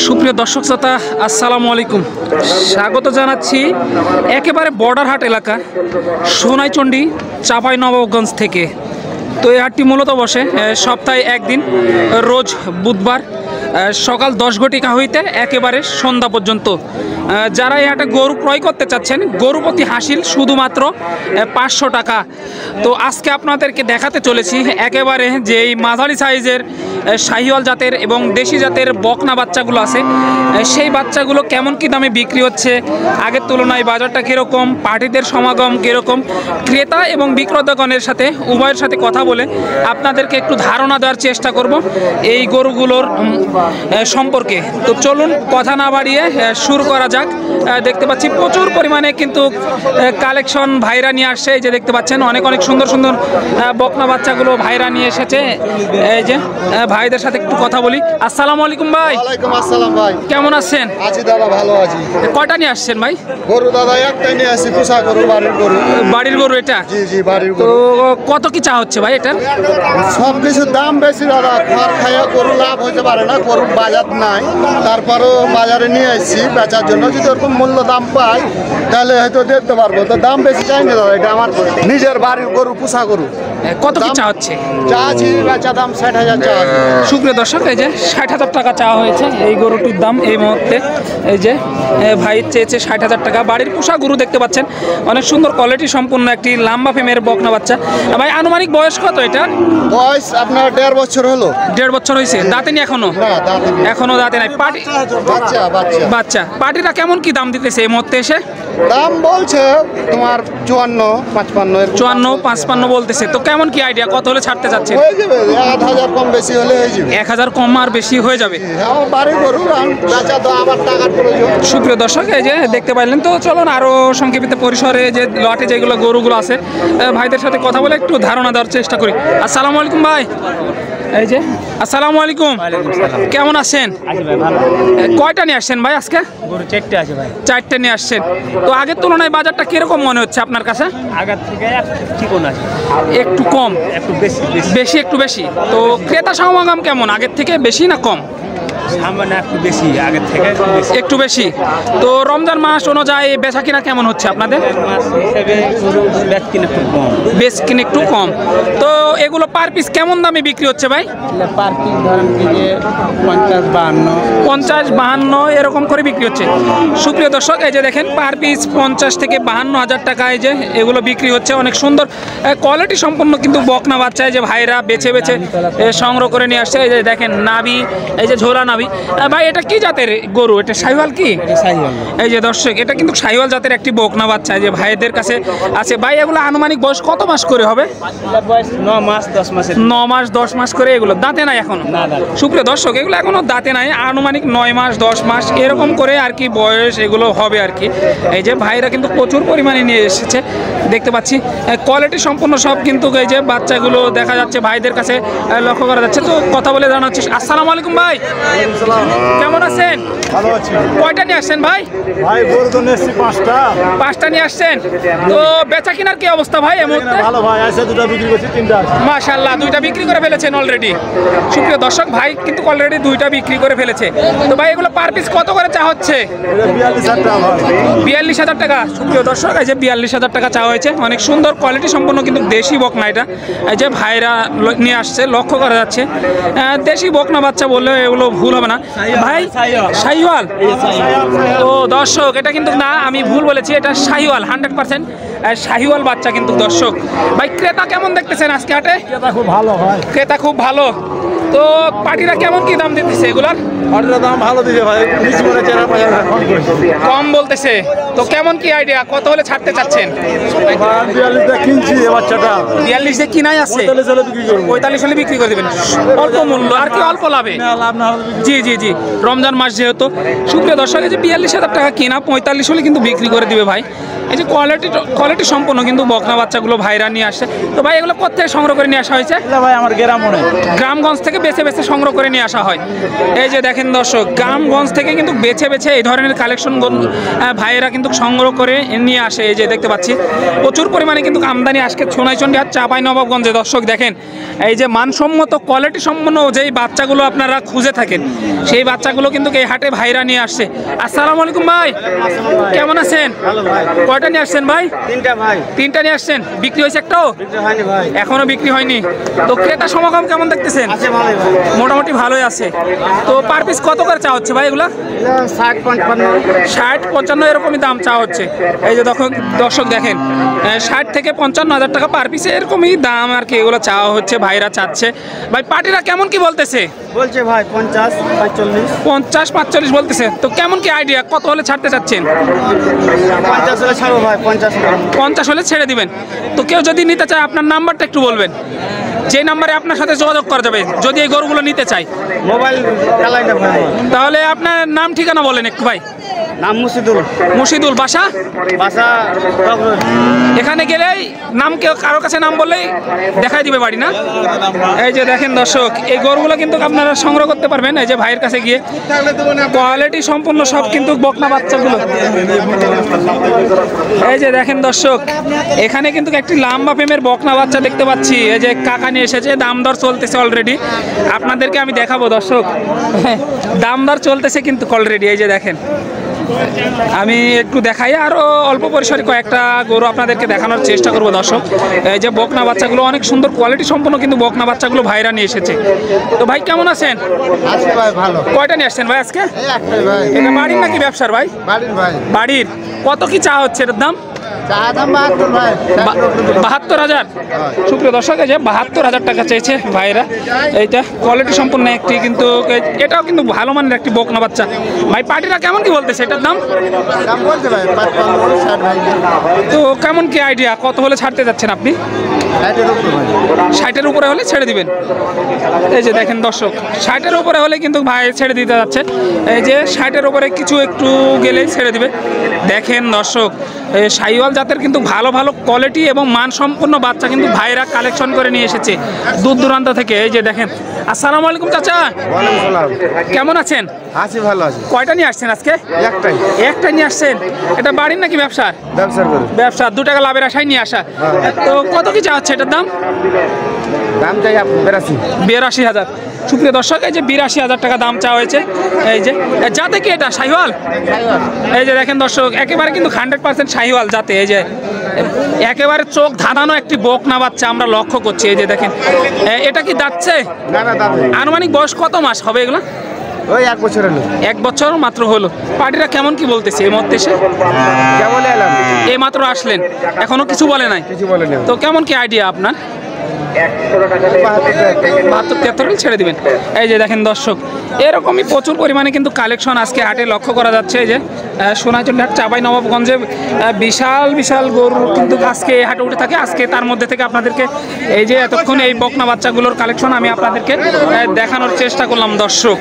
সুপ্রিয় দর্শক শ্রোতা আসসালামু আলাইকুম, স্বাগত জানাচ্ছি একেবারে বর্ডার হাট এলাকা সোনাইচন্ডী চাঁপাইনবাবগঞ্জ থেকে। তো এই হাটটি মূলত বসে সপ্তাহে একদিন, রোজ বুধবার সকাল 10 ঘটিকা হইতে একেবারে সন্ধ্যা পর্যন্ত। যারা এই হাটে গরু ক্রয় করতে চাচ্ছেন, গরু প্রতি হাসিল শুধুমাত্র 500 টাকা। তো আজকে আপনাদেরকে দেখাতে চলেছি একেবারে যে এই মাঝারি সাইজের শাহিওয়াল জাতের এবং দেশি জাতের বকনা বাচ্চাগুলো আছে, সেই বাচ্চাগুলো কেমন কি দামে বিক্রি হচ্ছে, আগের তুলনায় বাজারটা কীরকম, পার্টিদের সমাগম কীরকম, ক্রেতা এবং বিক্রেতাগণের সাথে উভয়ের সাথে কথা বলে আপনাদেরকে একটু ধারণা দেওয়ার চেষ্টা করব এই গরুগুলোর সম্পর্কে। তো চলুন কথা না বাড়িয়ে শুরু করা যাক। দেখতে পাচ্ছি প্রচুর পরিমাণে কিন্তু কালেকশন ভাইরা নিয়ে আসছে। এই যে দেখতে পাচ্ছেন অনেক অনেক সুন্দর সুন্দর বকনা বাচ্চাগুলো ভাইরা নিয়ে এসেছে। এই যে ভাইদের সাথে একটু কথা বলি। আসসালামু আলাইকুম ভাই। ওয়ালাইকুম আসসালাম ভাই। কেমন আছেন? আছি দাদা, ভালো আছি। কয়টা নিয়ে আসছেন ভাই? গরু দাদা একটাই নিয়ে আসি, পোষা গরু, বাড়ির গরু। বাড়ির গরু এটা? জি জি, বাড়ির তো গরু। কত কি চা হচ্ছে ভাই এটা? সব কিছুর দাম বেশি দাদা, খাওয়ার খাইয়া গরু লাভ হতে পারে না, গরুর বাজার নাই। তারপরও বাজারে নিয়ে আসছি বেচার জন্য, যদি ওরকম মূল্য দাম পাই তাহলে হয়তো দিতে পারবো। তো দাম বেশি চাই না দাদা, এটা আমার নিজের বাড়ির গরু, পোষা গরু। কত কি চা হচ্ছে? চা আছি বেচা দাম 60,000 চা আছে। সুপ্রিয় দর্শক, এই যে 60,000 টাকা চাওয়া হয়েছে এই গরুটির দাম এই মুহূর্তে। এই যে ভাই চেয়েছে 60,000 টাকা। বাড়ির পোষা গরু দেখতে পাচ্ছেন, অনেক সুন্দর কোয়ালিটি সম্পূর্ণ একটি লম্বা ফেমের বকনা বাচ্চা। ভাই আনুমানিক বয়স কত এটা? বয়স আপনার 1.5 বছর হলো। 1.5 বছর হয়েছে? দাঁতে নি এখনো? না, দাঁতে নেই। এখনো দাঁতে নাই। পাটি বাচ্চা বাচ্চা বাচ্চা পাটিরা কেমন কি দাম দিতেছে এই মুহূর্তে এসে? দাম বলছে তোমার 54-55 54-55 বলতেছে। তো কেমন কি আইডিয়া, কত হলে ছাড়তে চাচ্ছে? হয়ে যাবে 1,000 কম বেশি হলে হয়ে যাবে। 1000 কম আর বেশি হয়ে যাবে। আমার বাড়ি গরু, বেচা তো আমার টাকার প্রয়োজন। সুপ্রিয় দর্শক, এই যে দেখতে পাইলেন। তো চলুন আরও সংক্ষেপিত পরিসরে যে লটে যেগুলো গরুগুলো আছে ভাইদের সাথে কথা বলে একটু ধারণা দেওয়ার চেষ্টা করি। আসসালামু আলাইকুম ভাই। এই যে আসসালামু আলাইকুম, কেমন আছেন? কয়টা নিয়ে আসছেন ভাই আজকে? গরু 4টে আছে ভাই। 4টে নিয়ে আসছেন। তো আগের তুলনায় বাজারটা কিরকম মনে হচ্ছে আপনার কাছে? আগের থেকে চিকন আছে, একটু কম? একটু বেশি বেশি, একটু বেশি। তো ক্রেতা সমাগম কেমন, আগের থেকে বেশি না কম? সামান্য একটু বেশি, আগের থেকে একটু বেশি। তো রমজান মাস অনুযায়ী বেচা কিনা কেমন হচ্ছে আপনাদের? মাস হিসেবে বেচ কিনে একটু কম। বেশ কিনে একটু কম। তো এগুলো পার পিস কেমন দামে বিক্রি হচ্ছে ভাই? পার পিস ধরেন যে 50-52 এরকম করে বিক্রি হচ্ছে। সুপ্রিয় দর্শক, এই যে দেখেন পার পিস 50 থেকে 52,000 টাকা এই যে এগুলো বিক্রি হচ্ছে। অনেক সুন্দর কোয়ালিটি সম্পন্ন কিন্তু বকনা বাচ্চা এই যে ভাইরা বেছে বেছে সংগ্রহ করে নিয়ে আসছে। এই যে দেখেন নাভি, এই যে ঝোলা নাভি। ভাই এটা কি জাতের গরু? এটা শাহিওয়াল কি? এই যে দর্শক, এটা কিন্তু শাহিওয়াল জাতের একটি বকনা বাচ্চা যে ভাইদের কাছে আছে। ভাই এগুলো আনুমানিক বয়স কত মাস করে হবে? বয়স 9 মাস 10 মাসের। 9 মাস 10 মাস করে। এগুলো দাঁতে নাই এখনো? সুপ্রিয় দর্শক, এগুলো এখনো দাঁতে নাই। আনুমানিক 9 মাস 10 মাস এরকম করে আর কি বয়স এগুলো হবে আর কি। এই যে ভাইরা কিন্তু প্রচুর পরিমাণে নিয়ে এসেছে দেখতে পাচ্ছি। কোয়ালিটি সম্পূর্ণ সব কিন্তু এই যে বাচ্চাগুলো দেখা যাচ্ছে ভাইদের কাছে লক্ষ্য করা যাচ্ছে। তো কথা বলে জানাচ্ছি। আসসালামু আলাইকুম ভাই, কেমন আছেন? ভালো আছি। কয়টা নিয়ে আসছেন ভাই? ভাই গরু তো নিয়েছি 5টা। 5টা নিয়ে আসছেন। তো বেচা কিনার কি অবস্থা ভাই এই মুহূর্তে? ভালো ভাই, আছে 2টা বিক্রি করছি, 3টা আছে। মাশাআল্লাহ, 2টা বিক্রি করে ফেলেছেন অলরেডি। সুপ্রিয় দর্শক, ভাই কিন্তু অলরেডি 2টা বিক্রি করে ফেলেছে। তো ভাই এগুলো পার পিস কত করে চা হচ্ছে? এটা 42,000 টাকা ভাই। 42,000 টাকা। সুপ্রিয় দর্শক, এই যে 42,000 টাকা চা হয়েছে। অনেক সুন্দর কোয়ালিটি সম্পন্ন কিন্তু দেশি বকনা এটা। এই যে ভাইরা নিয়ে আসছে, লক্ষ্য করা যাচ্ছে। দেশি বকনা বাচ্চা বললে এগুলো ভুল হবে না ভাই। শাহিওয়াল। ও দর্শক, এটা কিন্তু না, আমি ভুল বলেছি, এটা শাহিওয়াল 100% শাহিওয়াল বাচ্চা কিন্তু দর্শক। ভাই ক্রেতা কেমন দেখতেছেন আজকে হাটে? এটা খুব ভালো ভাই। ক্রেতা খুব ভালো। তো পাটিরা কেমন কি দাম দিতেছে এগুলার? অর্ডারের দাম ভালো দিছে ভাই, নিচে মনে 4,000 কম বলতেছে। তো কেমন কি আইডিয়া, কত হলে ছাড়তে চাচ্ছেন? 42 কিনছি এই বাচ্চাটা। 42 এ কিনাই আছে, 45 হলে বিক্রি করব। 45 হলে বিক্রি করে দেবেন। অল্প মূল্য আর কি, অল্প লাভে। না লাভ না হলে জি জি জি, রমজান মাস যেহেতু। সুপ্রিয় দর্শক, এই যে 42,000 টাকা কিনা, 45 হলে কিন্তু বিক্রি করে দিবে ভাই। এই যে কোয়ালিটি সম্পন্ন কিন্তু বকনা বাচ্চাগুলো ভাইরা নিয়ে আসছে। তো ভাই এগুলো কোথেকে সংগ্রহ করে নিয়ে আসা হয়েছে? ভাই আমার গ্রাম মনে গ্রামগঞ্জ থেকে বেছে বেছে সংগ্রহ করে নিয়ে আসা হয়। এই যে দেখেন দর্শক, গ্রামগঞ্জ থেকে কিন্তু বেছে বেছে এই ধরনের কালেকশন ভাইয়েরা কিন্তু সংগ্রহ করে নিয়ে আসে। এই যে দেখতে পাচ্ছি প্রচুর পরিমাণে কিন্তু আমদানি আজকে সোনাইচন্ডী আর চাঁপাইনবাবগঞ্জে। দর্শক দেখেন এই যে মানসম্মত কোয়ালিটি সম্পন্ন যেই বাচ্চাগুলো আপনারা খুঁজে থাকেন, সেই বাচ্চাগুলো কিন্তু এই হাটে ভাইরা নিয়ে আসছে। আসসালামু আলাইকুম ভাই, কেমন আছেন? কয়টা নিয়ে আসছেন ভাই? তিনটা নিয়ে আসছেন। বিক্রি হয়েছে একটাও? এখনো বিক্রি হয়নি। তো ক্রেতা সমাগম কেমন দেখতেছেন? মোটামুটি ভালোই আছে। তো পার পিস কত করে চা হচ্ছে ভাই এগুলা? 60-55 এরকমই দাম চা হচ্ছে। এই যে দর্শক দেখেন 60 থেকে 55,000 টাকা পার পিসে এরকমই দাম আর কি এগুলো চাওয়া হচ্ছে, ভাইরা চাচ্ছে। ভাই পার্টিরা কেমন কি বলতেছে? বলছে ভাই 50-45 বলতেছে। তো কেমন কি আইডিয়া, কত হলে ছাড়তে চাচ্ছেন? 50 হলে ছাড়বো ভাই, 50 হলে ছেড়ে দিবেন। তো কেউ যদি নিতে চায় আপনার নাম্বারটা একটু বলবেন, যে নাম্বারে আপনার সাথে যোগাযোগ করা যাবে যদি এই গরুগুলো নিতে চায়। মোবাইল চালাই না ভাই। তাহলে আপনার নাম ঠিকানা বলেন একটু ভাই। নাম মুর্শিদুল। বাসা? এখানে গেলেই নাম কেউ কারো কাছে নাম বললেই দেখাই দিবে বাড়ি না? এই যে দেখেন দর্শক, এই গরুগুলো কিন্তু আপনারা সংগ্রহ করতে পারবেন এই যে ভাইয়ের কাছে গিয়ে। কোয়ালিটি সম্পূর্ণ সব কিন্তু বকনা বাচ্চাগুলো। এই যে দেখেন দর্শক, এখানে কিন্তু একটি লাম্বা ফেমের বকনা বাচ্চা দেখতে পাচ্ছি। এই যে কাকা নিয়ে এসেছে, দাম দর চলতেছে অলরেডি, আপনাদেরকে আমি দেখাবো দর্শক। দাম দর চলতেছে কিন্তু অলরেডি। এই যে দেখেন, আমি একটু দেখাই, আরও অল্প পরিসরে কয়েকটা গরু আপনাদেরকে দেখানোর চেষ্টা করবো দর্শক। এই যে বকনা বাচ্চাগুলো অনেক সুন্দর কোয়ালিটি সম্পন্ন কিন্তু বকনা বাচ্চাগুলো ভাইরা নিয়ে এসেছে। তো ভাই কেমন আছেন? ভাই ভালো। কয়টা নিয়ে আসছেন ভাই আজকে? এটা বাড়ির নাকি ব্যবসার ভাই? বাড়ির। কত কি চা হচ্ছে এটার দাম? 72,000। সুপ্রিয় দর্শক, এই যে 72,000 টাকা চেয়েছে ভাইরা। এইটা কোয়ালিটি সম্পন্ন একটি কিন্তু, এটাও কিন্তু ভালো মানের একটি বকনা বাচ্চা। ভাই পার্টিরা কেমন কি বলতেছে এটার দাম? তো কেমন কি আইডিয়া, কত হলে ছাড়তে যাচ্ছেন আপনি? 60-এর উপরে হলে ছেড়ে দিবেন। এই যে দেখেন দর্শক, 60-এর উপরে হলে কিন্তু ভাই ছেড়ে দিতে যাচ্ছে। এই যে 60-এর উপরে কিছু একটু গেলেই ছেড়ে দিবে। দেখেন দর্শক, শাহিওয়াল জাতের কিন্তু ভালো ভালো কোয়ালিটি এবং মানসম্পন্ন বাচ্চা কিন্তু ভাইরা কালেকশন করে নিয়ে এসেছে দূর দূরান্ত থেকে। এই যে দেখেন। আসসালামু আলাইকুম চাচা, কেমন আছেন? আছি, ভালো আছি। কয়টা নিয়ে আসছেন আজকে? একটাই নিয়ে আসছেন। এটা বাড়ির নাকি ব্যবসার? ব্যবসা। 2 টাকা লাভের আশায় নিয়ে আসা। তো কত কি চা হচ্ছে এটার দাম? দাম চাই 82,000। সুপ্রিয় দর্শক, এই যে 82,000 টাকা দাম চাওয়া হয়েছে। এই যে যাতে কি এটা শাহিওয়াল? এই যে দেখেন দর্শক, একেবারে কিন্তু 100% শাহিওয়াল জাতে। এই যে একেবারে চোখ ধাঁধানো একটি বকনা বাচ্চা আমরা লক্ষ্য করছি। এই যে দেখেন, এটা কি দাঁতছে? আনুমানিক বয়স কত মাস হবে এগুলো? ওই 1 বছর হলো। 1 বছর মাত্র হলো। পার্টিরা কেমন কি বলতেছে এই মধ্যে এসে? এই মাত্র আসলেন, এখনো কিছু বলে নাই? তো কেমন কি আইডিয়া আপনার? 72-73 ছেড়ে দিবেন। এই যে দেখেন দর্শক, এরকমই প্রচুর পরিমাণে কিন্তু কালেকশন আজকে হাটে লক্ষ্য করা যাচ্ছে। এই যে সোনাইচন্ডী হাট চাঁপাইনবাবগঞ্জে বিশাল বিশাল গরু কিন্তু আজকে এই হাটে উঠে থাকে। আজকে তার মধ্যে থেকে আপনাদেরকে এই যে এতক্ষণ এই বকনা বাচ্চাগুলোর কালেকশন আমি আপনাদেরকে দেখানোর চেষ্টা করলাম দর্শক।